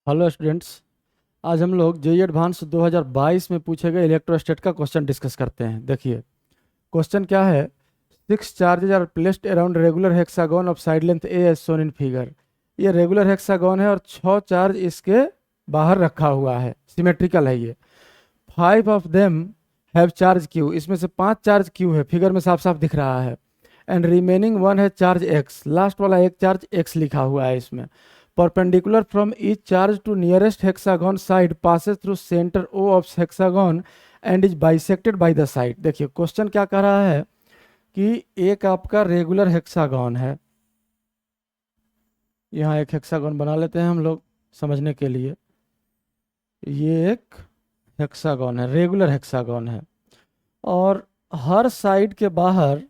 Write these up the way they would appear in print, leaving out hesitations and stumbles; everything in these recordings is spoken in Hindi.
Hello students. आज हम लोग जेईई एडवांस 2022 में पूछे गए इलेक्ट्रोस्टैट का क्वेश्चन डिस्कस करते हैं। देखिए क्वेश्चन क्या है। 6 charges are placed around regular hexagon of side length a as shown in figure. ये रेगुलर हेक्सागन है और 6 चार्ज इसके बाहर रखा हुआ है, सिमेट्रिकल है ये। 5 of them have charge Q, इसमें से 5 चार्ज क्यू है, फिगर में साफ साफ दिख रहा है। एंड रिमेनिंग वन है चार्ज एक्स, लास्ट वाला एक चार्ज एक्स लिखा हुआ है इसमें। Perpendicular from each charge to nearest hexagon side passes through centre O of hexagon and is bisected by the side. देखिए क्वेश्चन क्या कह रहा है कि एक आपका रेगुलर हेक्सागन है। यहाँ एक हेक्सागन बना लेते हैं हम लोग समझने के लिए। ये एक हेक्सागन है, रेगुलर हेक्सागन है, और हर साइड के बाहर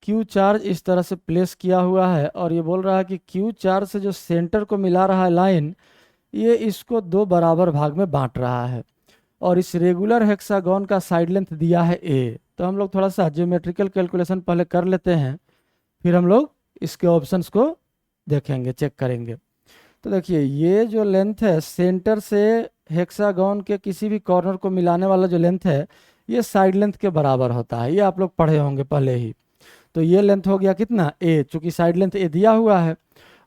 क्यू चार्ज इस तरह से प्लेस किया हुआ है। और ये बोल रहा है कि क्यू चार्ज से जो सेंटर को मिला रहा है लाइन, ये इसको दो बराबर भाग में बांट रहा है। और इस रेगुलर हेक्सागन का साइड लेंथ दिया है ए। तो हम लोग थोड़ा सा ज्योमेट्रिकल कैलकुलेशन पहले कर लेते हैं, फिर हम लोग इसके ऑप्शंस को देखेंगे, चेक करेंगे। तो देखिए ये जो लेंथ है सेंटर से हेक्सागन के किसी भी कॉर्नर को मिलाने वाला जो लेंथ है, ये साइड लेंथ के बराबर होता है। ये आप लोग पढ़े होंगे पहले ही। तो ये लेंथ हो गया कितना, ए, चूंकि साइड लेंथ ए दिया हुआ है।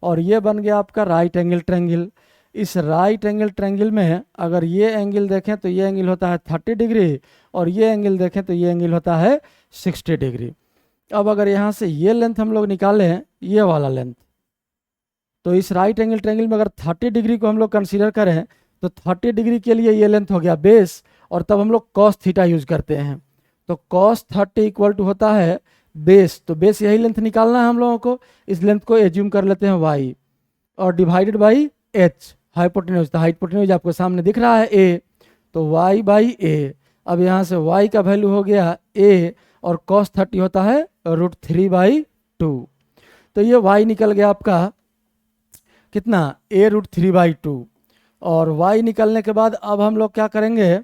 और ये बन गया आपका राइट एंगल ट्रायंगल। इस राइट एंगल ट्रायंगल में अगर ये एंगल देखें तो ये एंगल होता है 30 डिग्री, और ये एंगल देखें तो ये एंगल होता है 60 डिग्री। अब अगर यहाँ से ये लेंथ हम लोग निकालें, ये वाला लेंथ, तो इस राइट एंगल ट्रायंगल में अगर 30 डिग्री को हम लोग कंसीडर करें तो 30 डिग्री के लिए ये लेंथ हो गया बेस, और तब हम लोग कॉस थीटा यूज करते हैं। तो कॉस 30 इक्वल टू होता है बेस। तो बेस यही लेंथ निकालना है हम लोगों को। इस लेंथ को एज्यूम कर लेते हैं वाई, और डिवाइडेड बाई एच, हाइपोटेन्यूज। तो हाइपोटेन्यूज आपको सामने दिख रहा है ए, तो वाई बाई ए। अब यहाँ से वाई का वैल्यू हो गया ए, और कॉस 30 होता है √3/2। तो ये वाई निकल गया आपका कितना, a√3/2। और y निकलने के बाद अब हम लोग क्या करेंगे,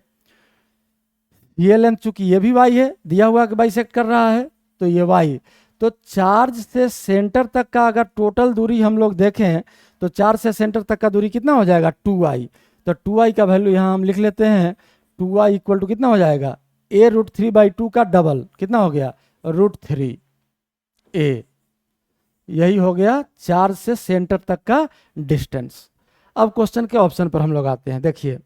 ये लेंथ चूंकि ये भी y है, दिया हुआ कि बाइसेक्ट कर रहा है, तो ये y। तो चार्ज से सेंटर तक का अगर टोटल दूरी हम लोग देखें तो चार्ज से सेंटर तक का दूरी कितना हो जाएगा, 2y। तो 2y का वैल्यू यहाँ हम लिख लेते हैं। 2y इक्वल टू कितना हो जाएगा, a√3/2 का डबल कितना हो गया, √3a। यही हो गया चार्ज से सेंटर तक का डिस्टेंस। अब क्वेश्चन के ऑप्शन पर हम लोग आते हैं। देखिए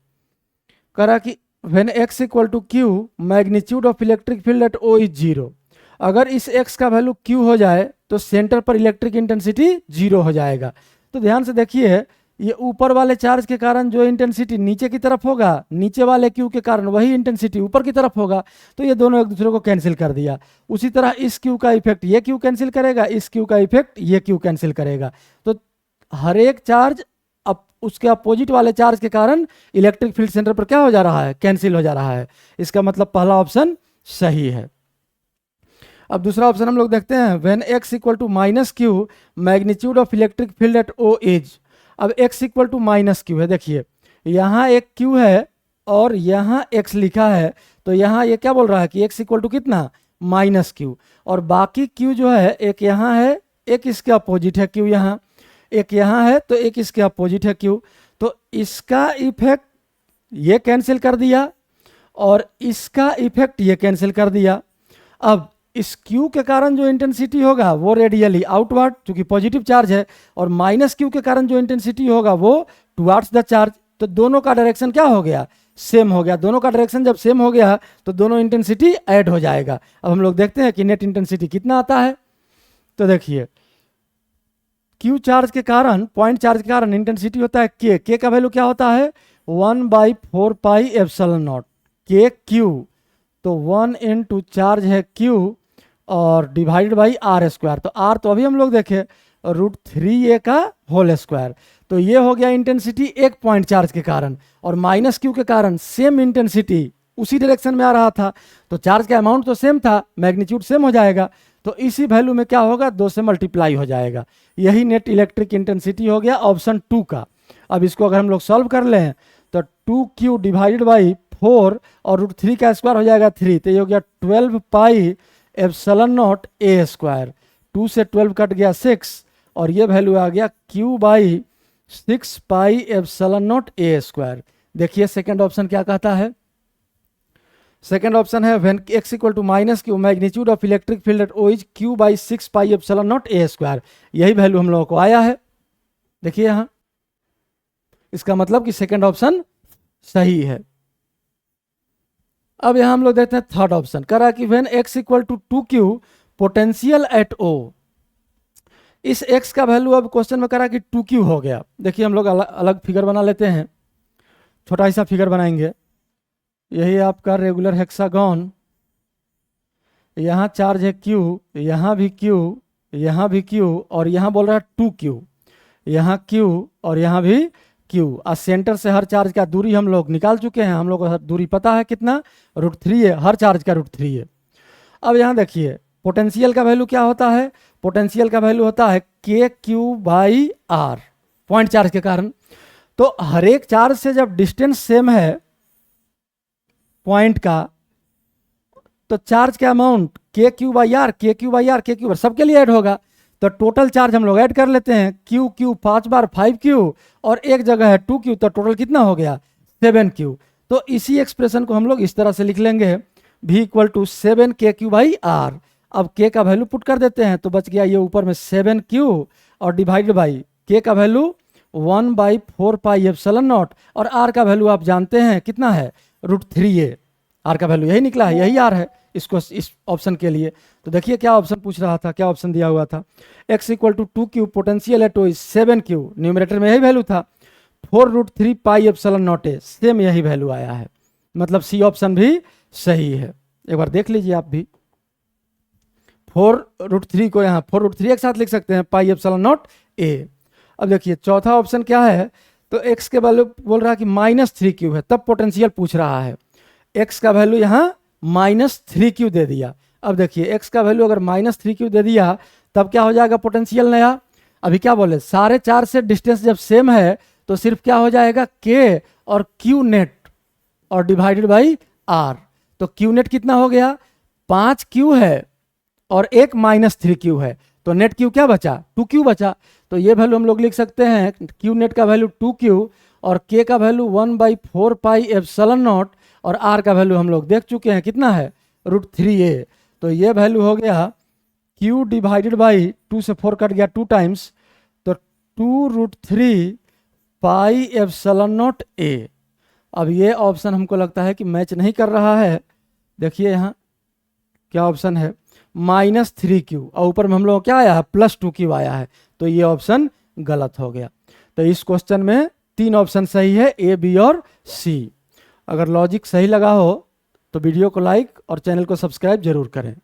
कह रहा कि when x equal to q magnitude of electric field at O is 0। अगर इस x का वैल्यू q हो जाए तो सेंटर पर इलेक्ट्रिक इंटेंसिटी 0 हो जाएगा। तो ध्यान से देखिए, ये ऊपर वाले चार्ज के कारण जो इंटेंसिटी नीचे की तरफ होगा, नीचे वाले क्यू के कारण वही इंटेंसिटी ऊपर की तरफ होगा। तो ये दोनों एक दूसरे को कैंसिल कर दिया। उसी तरह इस क्यू का इफेक्ट ये क्यू कैंसिल करेगा, इस क्यू का इफेक्ट ये क्यू कैंसिल करेगा। तो हर एक चार्ज अब उसके अपोजिट वाले चार्ज के कारण इलेक्ट्रिक फील्ड सेंटर पर क्या हो जा रहा है, कैंसिल हो जा रहा है। इसका मतलब पहला ऑप्शन सही है। अब दूसरा ऑप्शन हम लोग देखते हैं। When x equal to -q magnitude of electric field at O is. अब x इक्वल टू -q है। देखिए यहाँ एक q है और यहाँ x लिखा है, तो यहाँ ये क्या बोल रहा है कि x इक्वल टू कितना, -q। और बाकी q जो है, एक यहाँ है, एक इसके अपोजिट है q, यहाँ एक यहाँ है, तो एक इसके अपोजिट है q। तो इसका इफेक्ट ये कैंसिल कर दिया और इसका इफेक्ट ये कैंसिल कर दिया। अब इस Q के कारण जो इंटेंसिटी होगा वो रेडियली आउटवर्ड, क्योंकि पॉजिटिव चार्ज है, और -Q के कारण जो इंटेंसिटी होगा वो टुवार्ड्स द चार्ज। तो दोनों का डायरेक्शन क्या हो गया, सेम हो गया। दोनों का डायरेक्शन जब सेम हो गया तो दोनों इंटेंसिटी ऐड हो जाएगा। अब हम लोग देखते हैं कि नेट इंटेंसिटी कितना आता है। तो देखिए Q चार्ज के कारण, पॉइंट चार्ज के कारण इंटेंसिटी होता है K का वैल्यू क्या होता है, 1/4πε0 KQ। तो 1 इंटू चार्ज है Q और डिवाइडेड बाई r²। तो r तो अभी हम लोग देखे, √3a का होल स्क्वायर। तो ये हो गया इंटेंसिटी एक पॉइंट चार्ज के कारण, और -q के कारण सेम इंटेंसिटी उसी डायरेक्शन में आ रहा था। तो चार्ज का अमाउंट तो सेम था, मैग्नीट्यूड सेम हो जाएगा। तो इसी वैल्यू में क्या होगा, 2 से मल्टीप्लाई हो जाएगा। यही नेट इलेक्ट्रिक इंटेंसिटी हो गया ऑप्शन 2 का। अब इसको अगर हम लोग सॉल्व कर लें तो 2q डिवाइडेड बाई 4 और √3 का स्क्वायर हो जाएगा 3, तो ये हो गया 12πε0 a²। 2 से 12 कट गया 6, और ये वैल्यू आ गया q by 6 pi epsilon naught a square. देखिए सेकंड ऑप्शन क्या कहता है, सेकंड ऑप्शन है when x equal to minus q magnitude of electric field at O is q by 6 pi epsilon naught a square. यही वैल्यू हम लोगों को आया है, देखिए यहां, इसका मतलब कि सेकंड ऑप्शन सही है। अब यहां हम लोग देखते हैं थर्ड ऑप्शन, कह रहा है कि when x equal to 2q potential at o। इस x का वैल्यू अब क्वेश्चन में कह रहा है कि 2q हो गया। देखिए हम लोग अलग फिगर बना लेते हैं, छोटा सा फिगर बनाएंगे। यही आपका रेगुलर हेक्सागन, यहाँ चार्ज है Q, यहाँ भी Q, यहाँ भी Q, और यहाँ बोल रहा है 2Q, यहाँ Q और यहाँ भी Q। और सेंटर से हर चार्ज का दूरी हम लोग निकाल चुके हैं, हम लोग को दूरी पता है कितना, √3 है, हर चार्ज का √3 है। अब यहाँ देखिए पोटेंशियल का वैल्यू क्या होता है, पोटेंशियल का वैल्यू होता है KQ/R, पॉइंट चार्ज के कारण। तो हर एक चार्ज से जब डिस्टेंस सेम है पॉइंट का, तो चार्ज का अमाउंट KQ/R, KQ/R, KQ सबके लिए ऐड होगा। तो टोटल चार्ज हम लोग ऐड कर लेते हैं, Q 5 बार 5Q और एक जगह है 2Q, तो टोटल कितना हो गया 7Q। तो इसी एक्सप्रेशन को हम लोग इस तरह से लिख लेंगे, V इक्वल टू 7 KQ/R। अब K का वैल्यू पुट कर देते हैं, तो बच गया ये ऊपर में 7Q और डिवाइडेड बाई K का वैल्यू 1/4 पाई एप्सिलॉन नॉट, और R का वैल्यू आप जानते हैं कितना है √3a। R का वैल्यू यही निकला है, यही R है इसको इस ऑप्शन के लिए। तो देखिए क्या ऑप्शन पूछ रहा था, क्या ऑप्शन दिया हुआ था, x equal to 2Q potential at O is 7Q, numerator में यही वैल्यू था, 4√3 pi epsilon naught a, same यही वैल्यू आया है, मतलब सी ऑप्शन भी सही है। एक बार देख लीजिए आप भी, 4√3 को यहाँ 4√3 एक साथ लिख सकते हैं, पाई एप्सिलॉन नॉट ए। अब देखिए चौथा ऑप्शन क्या है, तो x के वैल्यू बोल रहा है कि -3Q है, तब पोटेंशियल पूछ रहा है, x का वैल्यू यहाँ -3Q दे दिया। अब देखिए x का वैल्यू अगर -3Q दे दिया तब क्या हो जाएगा पोटेंशियल नया, अभी क्या बोले सारे चार से डिस्टेंस जब सेम है तो सिर्फ क्या हो जाएगा K और Q नेट और डिवाइडेड बाई R। तो Q नेट कितना हो गया 5Q है और एक -3Q है, तो नेट Q क्या बचा 2Q बचा। तो ये वैल्यू हम लोग लिख सकते हैं, Q नेट का वैल्यू 2Q और K का वैल्यू 1/4 पाई एप्सिलॉन नॉट, और R का वैल्यू हम लोग देख चुके हैं कितना है √3a। तो ये वैल्यू हो गया Q डिवाइडेड बाई 2 से 4 कट गया 2 टाइम्स, तो 2√3 पाई एप्सिलॉन नॉट a। अब ये ऑप्शन हमको लगता है कि मैच नहीं कर रहा है, देखिए यहाँ क्या ऑप्शन है -3Q और ऊपर में हम लोग क्या आया है +2Q आया है, तो ये ऑप्शन गलत हो गया। तो इस क्वेश्चन में 3 ऑप्शन सही है, A, B और C। अगर लॉजिक सही लगा हो तो वीडियो को लाइक और चैनल को सब्सक्राइब जरूर करें।